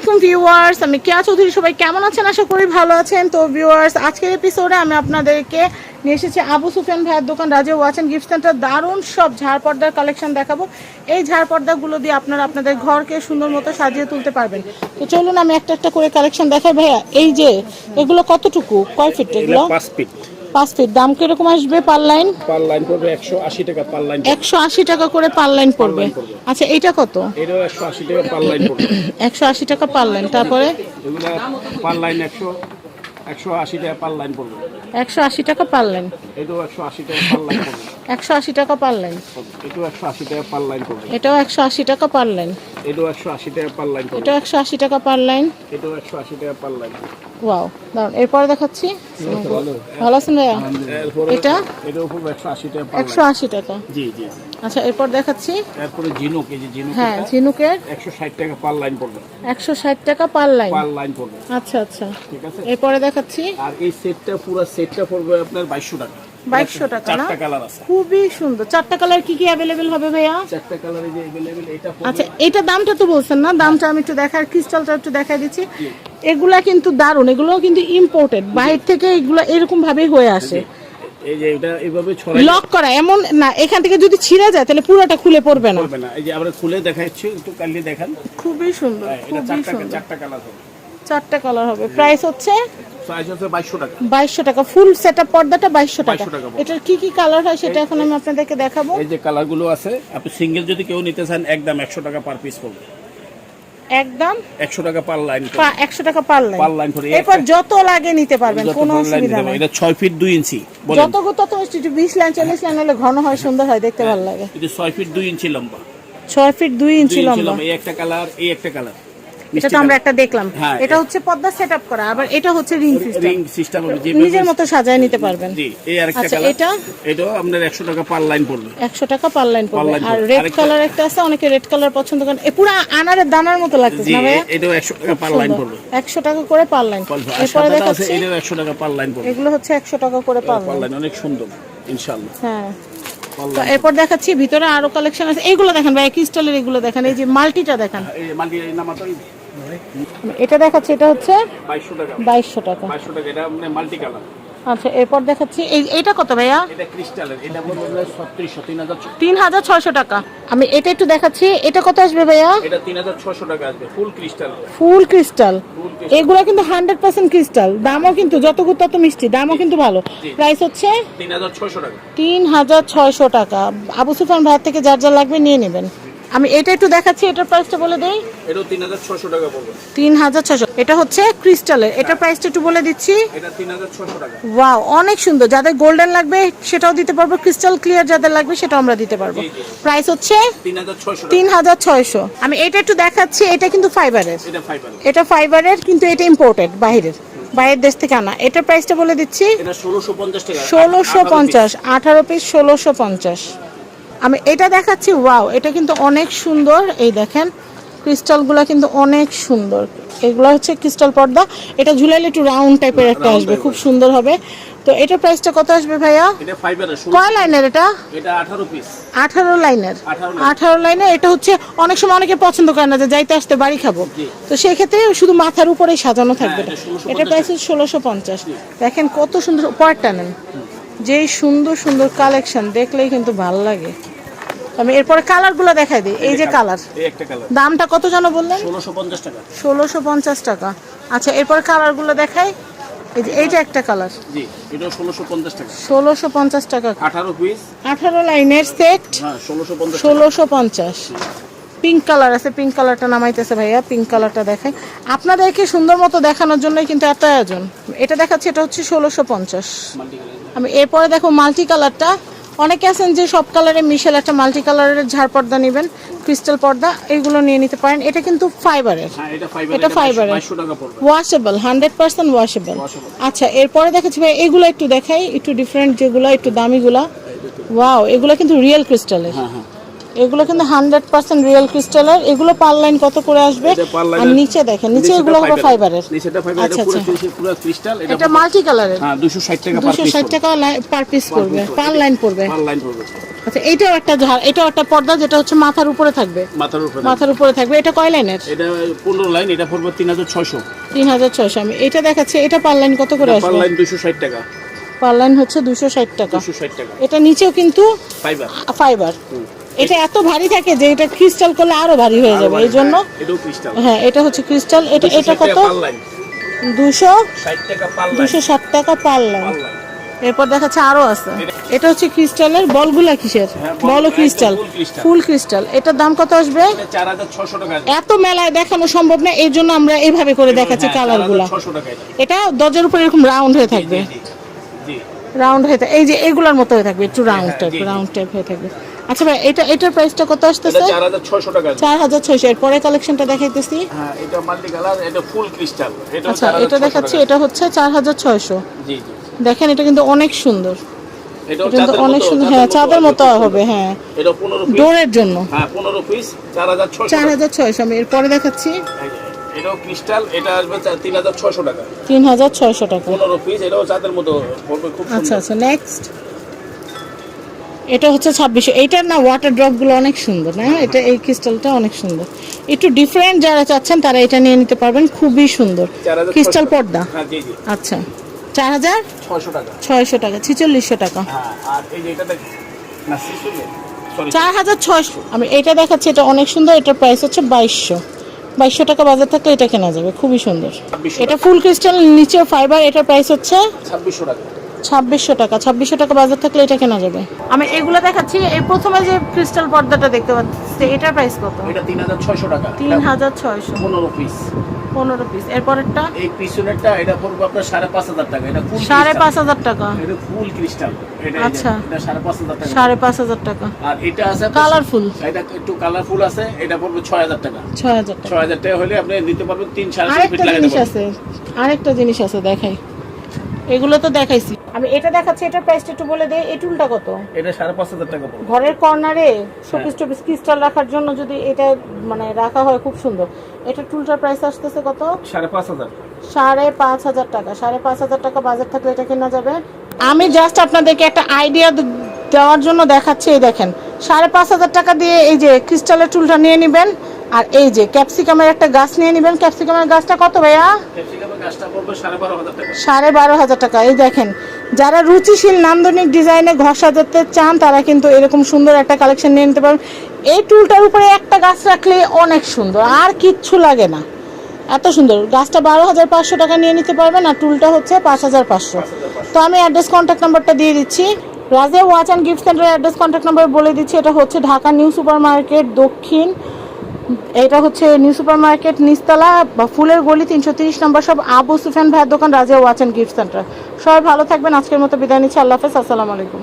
আলাইকুম ভিউয়ার্স, আমি কেয়া চৌধুরী। সবাই কেমন আছেন? আশা করি ভালো আছেন। তো ভিউয়ার্স, আজকের এপিসোডে আমি আপনাদেরকে নিয়ে এসেছি আবু সুফিয়ান ভাইয়ের দোকান Razia watch and gift centre. দারুণ সব ঝাড় পর্দার কালেকশন দেখাবো। এই ঝাড় পর্দাগুলো দিয়ে আপনারা আপনাদের ঘরকে সুন্দর মতো সাজিয়ে তুলতে পারবেন। তো চলুন আমি একটা একটা করে কালেকশন দেখাই। ভাইয়া, এই যে এগুলো কতটুকু, কয় ফিট এগুলো? 5 ফিট। 5 ফিট। দাম কিরকম আসবে পার লাইন? পার লাইন পড়বে 180 টাকা পার লাইন। 180 টাকা করে পার লাইন পড়বে। আচ্ছা, এইটা কত? এটাও 180 টাকা পার লাইন পড়বে। 180 টাকা পার লাইন। তারপরে এগুলা পার লাইন 180 টাকা পার লাইন পড়বে। 180 টাকা পার লাইন। এটাও 180 টাকা পার লাইন পড়বে। 180 টাকা পার লাইন। এটাও 180 টাকা পার লাইন পড়বে। এটাও 180 টাকা পার লাইন। এটাও 180 টাকা পার লাইন পড়বে। এটাও 180 টাকা পার লাইন। এটাও 180 টাকা পার লাইন। ওয়াও, দারুন। এরপরে দেখাচ্ছি। ভালো আছেন ভাইয়া? এটা এটাও পড়বে 180 টাকা পার লাইন। 180 টাকা। জি জি। আচ্ছা, এরপর দেখাচ্ছি। তারপরে ঝিনুক, এই যে ঝিনুক, হ্যাঁ, ঝিনুকের 160 টাকা পার লাইন পড়বে। 160 টাকা পার লাইন। পার লাইন পড়বে। আচ্ছা আচ্ছা, ঠিক আছে। এরপরে দেখাচ্ছি। আর এই সেটটা, পুরো সেটটা পড়বে আপনার 2200 টাকা। 2200 টাকা না? 4টা কালার আছে। খুবই সুন্দর। 4টা কালার কি কি अवेलेबल হবে ভাইয়া? 4টা কালারে যে अवेलेबल এটা পড়বে। আচ্ছা, এটা দামটা তো বলছেন না? দামটা আমি একটু দেখার, ক্রিস্টালটা একটু দেখাই দিচ্ছি। এগুলা কিন্তু দারুন, এগুলো কিন্তু ইম্পোর্টেড, বাইরে থেকে এগুলো এরকম ভাবেই হয়ে আসে। এই যে এটা এইভাবে ছড়াই লক করা, এমন না এখান থেকে যদি ছিঁড়ে যায় তাহলে পুরোটা খুলে পড়বে না। পড়বে না। এই যে আমরা খুলে দেখাচ্ছি, একটু কালি দেখান। খুবই সুন্দর, এটা খুবই সুন্দর। 4টা কালার হবে। 4টা কালার হবে। প্রাইস হচ্ছে প্রাইস হচ্ছে 2200 টাকা। 2200 টাকা। ফুল সেটআপ পর্দাটা 2200 টাকা। 2200 টাকা। এটার কি কি কালার হয় সেটা এখন আমি আপনাদেরকে দেখাবো। এই যে কালারগুলো আছে, আপনি সিঙ্গেল যদি কেউ নিতে চান একদম 100 টাকা পার পিস পড়বে। একদম 100 টাকা পার লাইন। 100 টাকা পার লাইন। পার লাইন পড়ে। এরপর যত লাগে নিতে পারবেন, কোনো অসুবিধা নেই। এটা 6 ফিট 2 ইঞ্চি। যত তত 20 লাইন 40 লাইন হলে ঘন হয়, সুন্দর হয়, দেখতে ভালো লাগে। এটা 6 ফিট 2 ইঞ্চি লম্বা। 6 ফিট 2 ইঞ্চি লম্বা। এই একটা কালার, এই একটা কালার। এটা তো আমরা একটা দেখলাম। হ্যাঁ, এটা হচ্ছে পর্দা সেটআপ করা, আবার এটা হচ্ছে রিং সিস্টেম। রিং সিস্টেম হবে, যে নিজের মতো সাজায় নিতে পারবেন। জি। এই আরেকটা আচ্ছা, কালার। এটা এটাও আপনার 100 টাকা পার লাইন পড়বে। 100 টাকা পার লাইন পড়বে। আর পড়বে। রেড কালার একটা আছে, অনেকে রেড কালার পছন্দ করেন। এ পুরো আনারের দানার মতো লাগতেছে জি, না ভাইয়া? এটাও 100 টাকা পার লাইন পড়বে। 100 টাকা করে পার লাইন। এরপরে দেখাচ্ছি, এটাও 100 টাকা পার লাইন পড়বে। এগুলো হচ্ছে 100 টাকা করে পার পার লাইন। লাইন অনেক সুন্দর ইনশাআল্লাহ। হ্যাঁ। তো এরপর দেখাচ্ছি, ভিতরে আরো কালেকশন আছে। এইগুলো দেখেন ভাই, ক্রিস্টালের এগুলো দেখেন। এই যে মাল্টিটা দেখেন। এই মাল্টি নামাতাই এটা দেখাচ্ছি, এটা হচ্ছে 2200 টাকা। 2200 টাকা। 2200 টাকা। এটা মানে মাল্টি কালার। আচ্ছা, এরপর দেখাচ্ছি। এইটা কত ভাইয়া? এটা ক্রিস্টালের। এটা পড়বে 3600 3600 টাকা। আমি এটা একটু দেখাচ্ছি। এটা কত আসবে ভাইয়া? এটা 3600 টাকা আসবে, ফুল ক্রিস্টাল। ফুল ক্রিস্টাল। এগুলো কিন্তু 100% ক্রিস্টাল। দামও কিন্তু যতটুকু তত মিষ্টি, দামও কিন্তু ভালো। প্রাইস হচ্ছে 3600 টাকা। 3600 টাকা। আবু সুফিয়ান ভাইয়ের থেকে যার যা লাগবে নিয়ে নেবেন। আমি এটা একটু দেখাচ্ছি, এটার প্রাইসটা বলে দেই। এটাও 3600 টাকা পড়বে। 3600। এটা হচ্ছে ক্রিস্টালের। এটার প্রাইসটা একটু বলে দিচ্ছি। এটা 3600 টাকা। ওয়াও, অনেক সুন্দর। যাদের গোল্ডেন লাগবে সেটাও দিতে পারবো, ক্রিস্টাল ক্লিয়ার যাদের লাগবে সেটাও আমরা দিতে পারবো। প্রাইস হচ্ছে 3600 টাকা। 3600। আমি এটা একটু দেখাচ্ছি। এটা কিন্তু ফাইবারের। এটা ফাইবার। এটা ফাইবারের, কিন্তু এটা ইম্পোর্টেড, বাইরের দেশ থেকে আনা। এটার প্রাইসটা বলে দিচ্ছি। এটা 1650 টাকা। 1650। 18 পিস 1650। আমি এটা দেখাচ্ছি। ওয়াও, এটা কিন্তু অনেক সুন্দর। এই দেখেন, ক্রিস্টালগুলো কিন্তু অনেক সুন্দর। এগুলো হচ্ছে ক্রিস্টাল পর্দা। এটা ঝুলাইলে একটু রাউন্ড টাইপের একটা আসবে, খুব সুন্দর হবে। তো এটার প্রাইসটা কত আসবে ভাইয়া? এটা ফাইবারের। কয় লাইনের এটা? এটা 18 পিস। 18 লাইনের। 18 লাইনের। এটা হচ্ছে অনেক সময় অনেকে পছন্দ করে না যে যাইতে আসতে বাড়ি খাবো, তো সেই ক্ষেত্রে শুধু মাথার উপরেই সাজানো থাকবে। এটা প্রাইস 1650। দেখেন কত সুন্দর। পরেরটা নেন। যেই সুন্দর সুন্দর কালেকশন দেখলেই কিন্তু ভালো লাগে। আমি এরপরে কালারগুলো দেখাই দিই। এই যে কালার, এই একটা কালার। দামটা কত জানো বললেন? 1650 টাকা। 1650 টাকা। আচ্ছা, এরপরে কালারগুলো দেখাই। এই যে এইটা একটা কালার। জি, এটাও 1650 টাকা। 1650 টাকা। 18 পিস। 18 লাইনের সেট। হ্যাঁ, 1650। 1650। পিঙ্ক কালার আছে, পিঙ্ক কালারটা নামাইতেছে ভাইয়া। পিঙ্ক কালারটা দেখাই আপনাদেরকে সুন্দর মতো দেখানোর জন্যই কিন্তু এত আয়োজন। এটা দেখাচ্ছি, এটা হচ্ছে 1650। আমি এরপরে দেখো মাল্টি কালারটা। অনেকে আছেন যে সব কালারে মিশেল একটা মাল্টি কালারের ঝাড় পর্দা নেবেন, ক্রিস্টাল পর্দা, এইগুলো নিয়ে নিতে পারেন। এটা কিন্তু ফাইবারের। হ্যাঁ, এটা ফাইবার। এটা ফাইবারের। 2200 টাকা পড়বে। Washable, 100% washable. আচ্ছা, এরপরে দেখাচ্ছি ভাই, এগুলো একটু দেখাই, একটু ডিফারেন্ট যেগুলো, একটু দামিগুলা। ওয়াও, এগুলো কিন্তু রিয়েল ক্রিস্টালের। হ্যাঁ হ্যাঁ। এগুলো কিন্তু 100% রিয়েল ক্রিস্টালের। এগুলো পার লাইন কত করে আসবে? এটা per line আর নিচে দেখেন, নিচে এগুলো হবে ফাইবারের। নিচেটা ফাইবার, এটা আচ্ছা, পুরো আচ্ছা। পুরো ক্রিস্টাল। এটা মাল্টি কালারের। হ্যাঁ 260 টাকা পার পিস। 260 টাকা পার পিস পড়বে, পার লাইন পড়বে। পার লাইন পড়বে। আচ্ছা, এটাও একটা এটাও একটা পর্দা যেটা হচ্ছে মাথার উপরে থাকবে। মাথার উপরে থাকবে। এটা কয় লাইনের? এটা 15 লাইন, এটা পড়বে 3600। 3600। আমি এটা দেখাচ্ছি, এটা পার লাইন কত করে আসবে? পার লাইন 260 টাকা। পার লাইন হচ্ছে 260 টাকা। 260 টাকা। এটা নিচেও কিন্তু ফাইবার। এটা এত ভারী থাকে যে এটা ক্রিস্টাল করলে আরো ভারী হয়ে যাবে, এই জন্য। এটাও ক্রিস্টাল। হ্যাঁ, এটা হচ্ছে ক্রিস্টাল। এটা কত? 260 টাকা পার লাইন। 260 টাকা পার লাইন। এরপর দেখাচ্ছে আরো আছে। এটা হচ্ছে ক্রিস্টালের। বলগুলা কিসের? বল ক্রিস্টাল, ফুল ক্রিস্টাল। এটার দাম কত আসবে? 4600 টাকা। এত মেলায় দেখানো সম্ভব না, এই জন্য আমরা এইভাবে করে দেখাচ্ছি কালারগুলা। এটা দরজার উপরে এরকম রাউন্ড হয়ে থাকবে। রাউন্ড হয়ে থাকে, এই যে এগুলার মতো হয়ে থাকবে, একটু রাউন্ড টাইপ হয়ে থাকবে। আচ্ছা ভাই, এটার প্রাইসটা কত আসতেছে? 4600 টাকা। 4600। এর পরে কালেকশনটা দেখাইতেছি। হ্যাঁ, এটা মাল্টি কালার, এটা ফুল ক্রিস্টাল। আচ্ছা, এটা দেখাচ্ছি, এটা হচ্ছে 4600। জি জি। দেখেন, এটা কিন্তু অনেক সুন্দর। এটাও অনেক সুন্দর। হ্যাঁ, চাঁদের মতো হবে। হ্যাঁ, এটা 15 পিস ডোরের জন্য। হ্যাঁ 15 পিস 4600। 4600। আমি এরপরে দেখাচ্ছি। এটাও ক্রিস্টাল, এটা আসবে 3600 টাকা। 3600 টাকা 15 পিস। এটাও চাঁদের মতো পড়বে, খুব সুন্দর। আচ্ছা আচ্ছা, নেক্সট। এটা হচ্ছে 2600। এইটার না ওয়াটার ড্রপ গুলো অনেক সুন্দর না? এটা এই ক্রিস্টালটা অনেক সুন্দর। একটু ডিফারেন্ট যারা চাচ্ছেন তারা এটা নিয়ে নিতে পারবেন, খুবই সুন্দর ক্রিস্টাল পর্দা। হ্যাঁ জি জি। আচ্ছা, 4600 টাকা। 600 টাকা, 4600 টাকা। হ্যাঁ, আর এই যে এটা দেখ না, 4600। আমি এটা দেখাচ্ছি, এটা অনেক সুন্দর। এটার প্রাইস হচ্ছে 2200 টাকা। বাজার থাকলে এটা কেনা যাবে, খুবই সুন্দর। এটা ফুল ক্রিস্টাল, নিচে ফাইবার। এটার প্রাইস হচ্ছে 2600 টাকা। 2600 টাকা। 2600 টাকা বাজার থাকলে এটা কেনা যাবে। আমি এগুলো দেখাচ্ছি। এই প্রথমে যে ক্রিস্টাল পর্দাটা দেখতে পাচ্ছি, এটার প্রাইস কত? এটা 3600 টাকা। 3600। 15 পিস। 15 পিস। এরপরেরটা? এই পিছনেরটা এটা পড়বে আপনার 5500 টাকা। এটা ফুল 5500 টাকা। এটা ফুল ক্রিস্টাল। এটা আচ্ছা, এটা 5500 টাকা। 5500 টাকা। আর এটা আছে কালারফুল। এটা একটু কালারফুল আছে, এটা পড়বে 6000 টাকা। 6000 টাকা। 6000 টাকা হলে আপনি নিতে পারবেন 3-3.5 ফিট আরেকটা লাগাতে জিনিস পারবেন। আছে, আরেকটা জিনিস আছে, দেখাই। এগুলো তো দেখাইছি। আমি এটা দেখাচ্ছি, এটার প্রাইসটা একটু বলে দেই। এই টুলটা কত? এটা 5500 টাকা পড়বে। ঘরের কর্নারে শোপিস টপিস ক্রিস্টাল রাখার জন্য যদি এটা মানে রাখা হয়, খুব সুন্দর। এটা টুলটার প্রাইস আসতেছে কত? 5500। 5500 টাকা। 5500 টাকা বাজার থাকলে এটা কেনা যাবে। আমি জাস্ট আপনাদেরকে একটা আইডিয়া দেওয়ার জন্য দেখাচ্ছি। এই দেখেন, 5500 টাকা দিয়ে এই যে ক্রিস্টালের টুলটা নিয়ে নেবেন। আর এই যে ক্যাপসিকামের একটা গাছ নিয়ে নেবেন। ক্যাপসিকামের গাছটা কত ভাইয়া? ক্যাপসিকামের গাছটা পড়বে 12500 টাকা। 12500 টাকা। এই দেখেন, যারা রুচিশীল নান্দনিক ডিজাইনে ঘর সাজাতে চান তারা কিন্তু এরকম সুন্দর একটা কালেকশন নিয়ে নিতে পারবেন। এই টুলটার উপরে একটা গাছ রাখলে অনেক সুন্দর, আর কিচ্ছু লাগে না, এত সুন্দর। গাছটা 12500 টাকা নিয়ে নিতে পারবেন, আর টুলটা হচ্ছে 5500। তো আমি অ্যাড্রেস কন্ট্যাক্ট নাম্বারটা দিয়ে দিচ্ছি। রাজিয়া ওয়াচ অ্যান্ড গিফট সেন্টারের অ্যাড্রেস কন্ট্যাক্ট নাম্বার বলে দিচ্ছি। এটা হচ্ছে ঢাকা নিউ সুপার মার্কেট দক্ষিণ। এটা হচ্ছে নিউ সুপার মার্কেট নিচতলা বা ফুলের গলি 330 নম্বর সব আবু সুফিয়ান ভাইয়ের দোকান, Razia watch and gift centre. সবাই ভালো থাকবেন। আজকের মতো বিদায় নিচ্ছি। আল্লাহ হাফেজ। আসসালামু আলাইকুম।